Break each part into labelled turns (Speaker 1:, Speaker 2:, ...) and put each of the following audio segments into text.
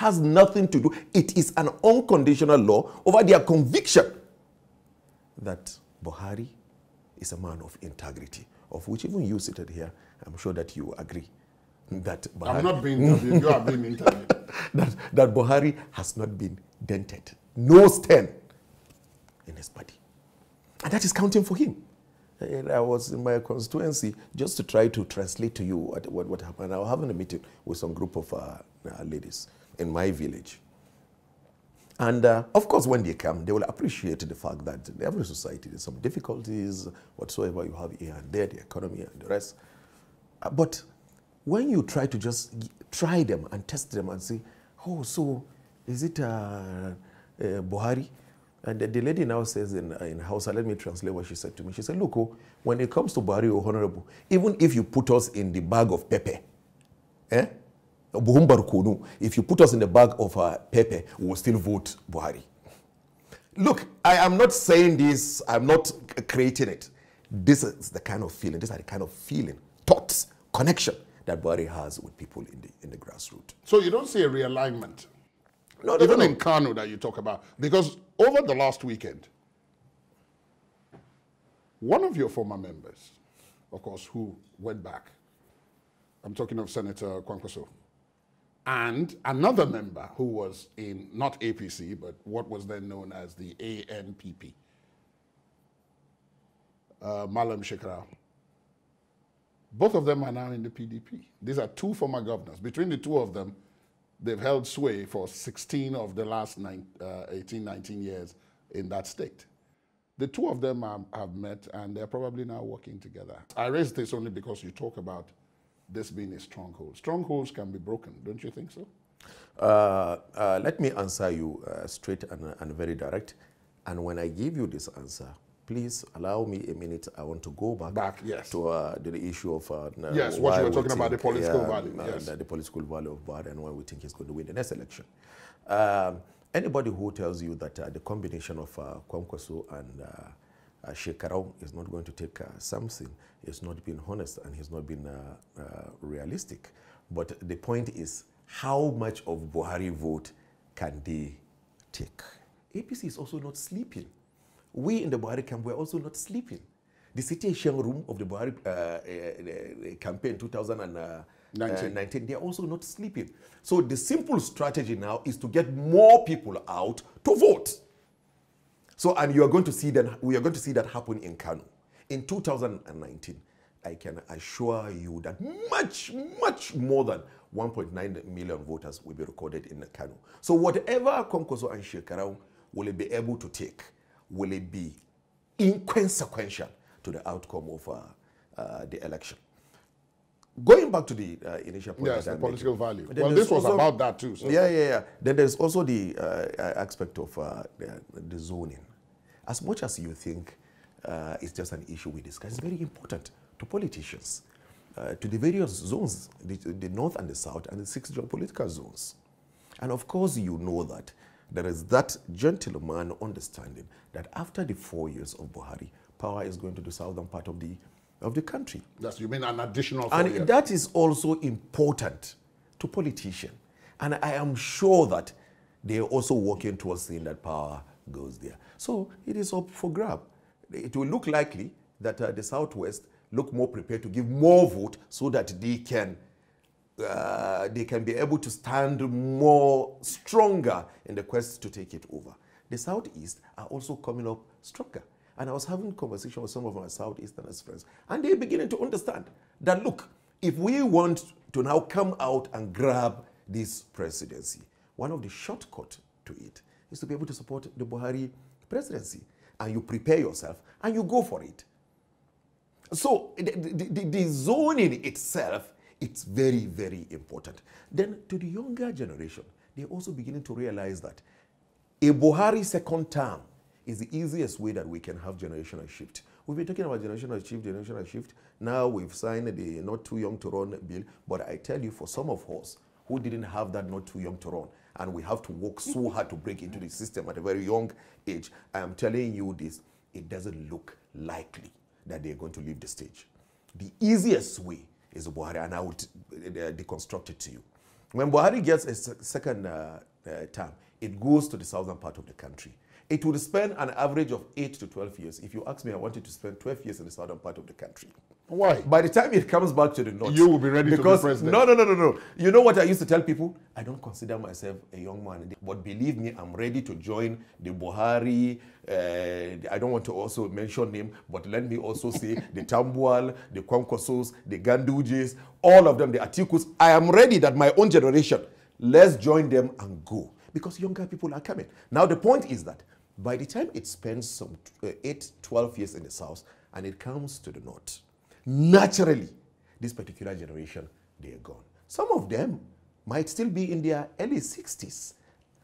Speaker 1: has nothing to do. It is an unconditional law over their conviction that Buhari is a man of integrity, of which even you seated here, I'm sure that you agree. That Buhari,
Speaker 2: I'm not being interviewed, you are being interviewed.
Speaker 1: that Buhari has not been dented. No stain in his body. And that is counting for him. And I was in my constituency just to try to translate to you what happened. I was having a meeting with some group of ladies in my village. And of course, when they come, they will appreciate the fact that in every society there's some difficulties, whatsoever you have here and there, the economy and the rest. But when you try to just try them and test them and say, oh, so is it Buhari? And the lady now says in Hausa, let me translate what she said to me. She said, look, oh, when it comes to Buhari, oh, Honorable, even if you put us in the bag of pepper, if you put us in the bag of pepper, we will still vote Buhari. Look, I am not saying this, I'm not creating it. This is the kind of feeling, these are the kind of feeling, thoughts, connection that Buhari has with people in the grassroots.
Speaker 2: So you don't see a realignment?
Speaker 1: No,
Speaker 2: even in Kano that you talk about, because over the last weekend, one of your former members, of course, who went back, I'm talking of Senator Kwankwaso, and another member who was in, not APC, but what was then known as the ANPP, Malam Shekarau. Both of them are now in the PDP. These are two former governors. Between the two of them, they've held sway for 16 of the last 18, 19 years in that state. The two of them have met and they're probably now working together. I raise this only because you talk about this being a stronghold. Strongholds can be broken, don't you think so?
Speaker 1: Let me answer you straight and very direct. And when I give you this answer, please allow me a minute. I want to go back
Speaker 2: yes.
Speaker 1: to the issue of
Speaker 2: yes, what you were talking about, the political value. Yes.
Speaker 1: The political value of Buhari and why we think he's going to win the next election. Anybody who tells you that the combination of Kwankwaso and Shekarau is not going to take something is not being honest and he's not been realistic. But the point is, how much of Buhari vote can they take? APC is also not sleeping. We in the Buhari camp were also not sleeping. The situation room of the Buhari campaign 2019, they are also not sleeping. So the simple strategy now is to get more people out to vote. So, and you are going to see that, we are going to see that happen in Kano. In 2019, I can assure you that much more than 1.9 million voters will be recorded in Kano. So whatever Kwankwaso and Shekarau will be able to take, will it be inconsequential to the outcome of the election? Going back to the initial point.
Speaker 2: Yes, the political value. Well, this was also about that too. So.
Speaker 1: Yeah. Then there's also the aspect of the zoning. As much as you think it's just an issue we discuss, it's very important to politicians, to the various zones, the north and the south, and the 6 geopolitical zones. And of course, you know that there is that gentleman understanding that after the 4 years of Buhari, power is going to the southern part of the country.
Speaker 2: That's, you mean an additional 4 years?
Speaker 1: And that is also important to politicians. And I am sure that they are also working towards seeing that power goes there. So it is up for grab. It will look likely that the Southwest look more prepared to give more vote so that they can be able to stand more stronger in the quest to take it over. The Southeast are also coming up stronger. And I was having a conversation with some of my Southeastern friends, and they're beginning to understand that, look, if we want to now come out and grab this presidency, one of the shortcuts to it is to be able to support the Buhari presidency. And you prepare yourself and you go for it. So the zoning itself, it's very, very important. Then to the younger generation, they're also beginning to realize that a Buhari second term is the easiest way that we can have generational shift. We've been talking about generational shift. Now we've signed the not too young to run bill, but I tell you, for some of us who didn't have that not too young to run, and we have to work so hard to break into the system at a very young age, I am telling you this, it doesn't look likely that they're going to leave the stage. The easiest way is Buhari, and I would deconstruct it to you. When Buhari gets a second term, it goes to the southern part of the country. It would spend an average of 8 to 12 years. If you ask me, I wanted to spend 12 years in the southern part of the country.
Speaker 2: Why?
Speaker 1: By the time it comes back to the north,
Speaker 2: You will be ready to be president.
Speaker 1: No. You know what I used to tell people? I don't consider myself a young man, but believe me, I'm ready to join the Buhari. I don't want to also mention name, but let me also say the Tambuwal, the Kwankwasos, the Gandujes, all of them, the Atikus. I am ready that my own generation, let's join them and go. Because younger people are coming. Now, the point is that by the time it spends some 8, 12 years in the south and it comes to the north, naturally, this particular generation, they are gone. Some of them might still be in their early 60s.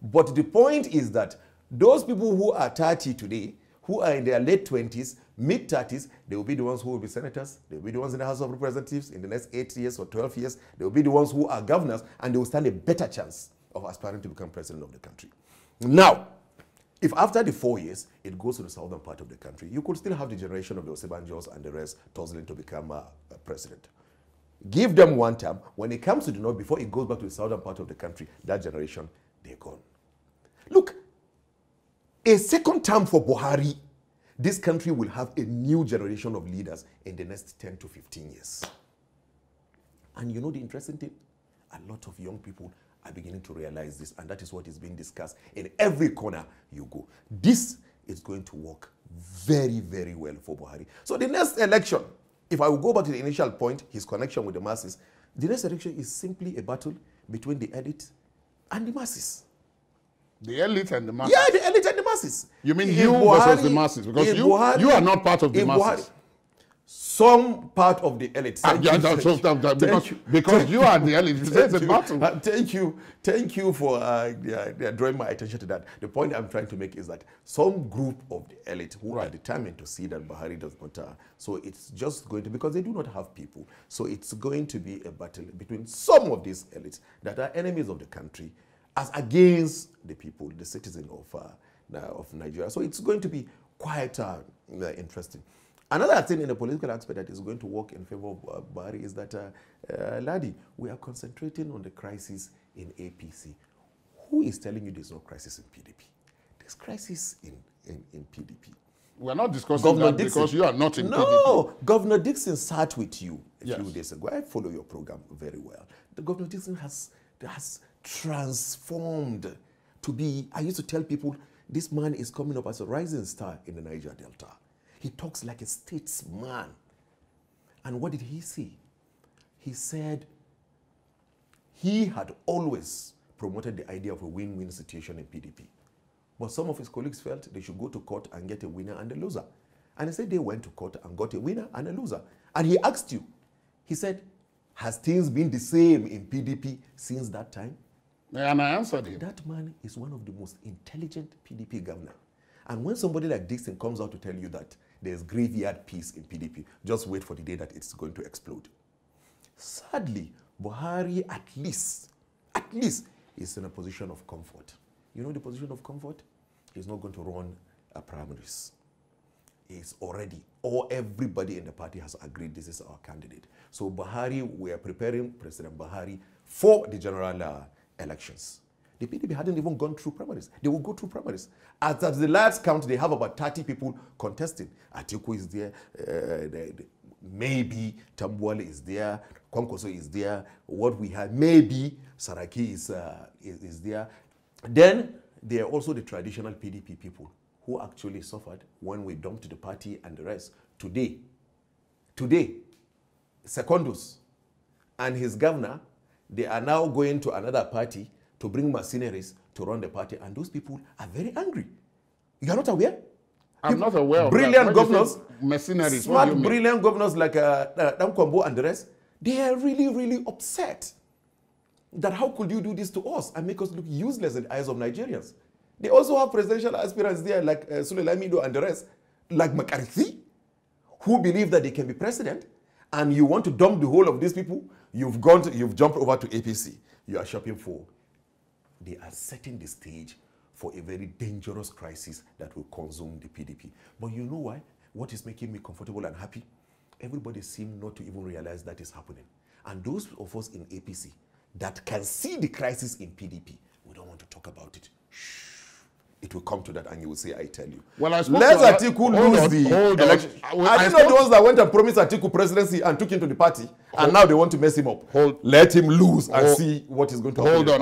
Speaker 1: But the point is that those people who are 30 today, who are in their late 20s, mid 30s, they will be the ones who will be senators. They will be the ones in the House of Representatives in the next 8 years or 12 years. They will be the ones who are governors, and they will stand a better chance of aspiring to become president of the country. Now, if after the 4 years, it goes to the southern part of the country, you could still have the generation of the Osebanjos and the rest tussling to become a president. Give them one term. When it comes to the north, before it goes back to the southern part of the country, that generation, they're gone. Look, a second term for Buhari, this country will have a new generation of leaders in the next 10 to 15 years. And you know the interesting thing? A lot of young people are beginning to realize this, and that is what is being discussed in every corner you go. This is going to work very, very well for Buhari. So the next election, if I will go back to the initial point, his connection with the masses, the next election is simply a battle between the elite and the masses.
Speaker 2: The elite and the masses?
Speaker 1: Yeah, the elite and the masses.
Speaker 2: You mean you versus the masses? Because you are not part of the masses.
Speaker 1: Buhari, some part of the elite.
Speaker 2: Because you are the elite. It's a battle.
Speaker 1: Thank you for drawing my attention to that. The point I'm trying to make is that some group of the elite who are determined to see that Buhari does not, so it's just going to, because they do not have people, so it's going to be a battle between some of these elites that are enemies of the country as against the people, the citizens of Nigeria. So it's going to be quite interesting. Another thing in the political aspect that is going to work in favor of Buhari is that, Ladi, we are concentrating on the crisis in APC. Who is telling you there's no crisis in PDP? There's crisis in PDP.
Speaker 2: We're not discussing that because you are not in PDP.
Speaker 1: No, Governor Dixon sat with you a few days ago. I follow your program very well. The Governor Dixon has transformed to be, I used to tell people, this man is coming up as a rising star in the Niger Delta. He talks like a statesman. And what did he say? He said he had always promoted the idea of a win-win situation in PDP. But some of his colleagues felt they should go to court and get a winner and a loser. And he said they went to court and got a winner and a loser. And he asked you, he said, has things been the same in PDP since that time?
Speaker 2: And I answered him.
Speaker 1: That man is one of the most intelligent PDP governors. And when somebody like Dixon comes out to tell you that there's graveyard peace in PDP, just wait for the day that it's going to explode. Sadly, Buhari at least is in a position of comfort. You know the position of comfort? He's not going to run a primaries. He's already, or everybody in the party has agreed this is our candidate. So Buhari, we are preparing President Buhari for the general elections. The PDP hadn't even gone through primaries. They will go through primaries. At the last count, they have about 30 people contesting. Atiku is there. Maybe Tambuwal is there. Kwankwaso is there. What we have, maybe Saraki is there. Then there are also the traditional PDP people who actually suffered when we dumped the party and the rest. Today, Secondus and his governor, they are now going to another party to bring mercenaries to run the party, and those people are very angry. You are not aware?
Speaker 2: I'm not aware of
Speaker 1: brilliant
Speaker 2: that.
Speaker 1: Governors,
Speaker 2: mercenaries,
Speaker 1: smart, brilliant governors like Damkwambo and the rest, they are really, really upset that how could you do this to us and make us look useless in the eyes of Nigerians. They also have presidential aspirants there like Sule Lamido and the rest, like McCarthy, who believe that they can be president, and you want to dump the whole of these people. You've jumped over to APC. You are shopping for. They are setting the stage for a very dangerous crisis that will consume the PDP. But you know why? What is making me comfortable and happy? Everybody seems not to even realize that is happening. And those of us in APC, that can see the crisis in PDP. We don't want to talk about it. Shh. It will come to that and you will say, I tell you.
Speaker 2: Well, I
Speaker 1: let Atiku lose the election. Are you not the ones that went and promised Atiku presidency and took him to the party and now they want to mess him up? Let him lose and see what is going to happen.
Speaker 2: Hold on.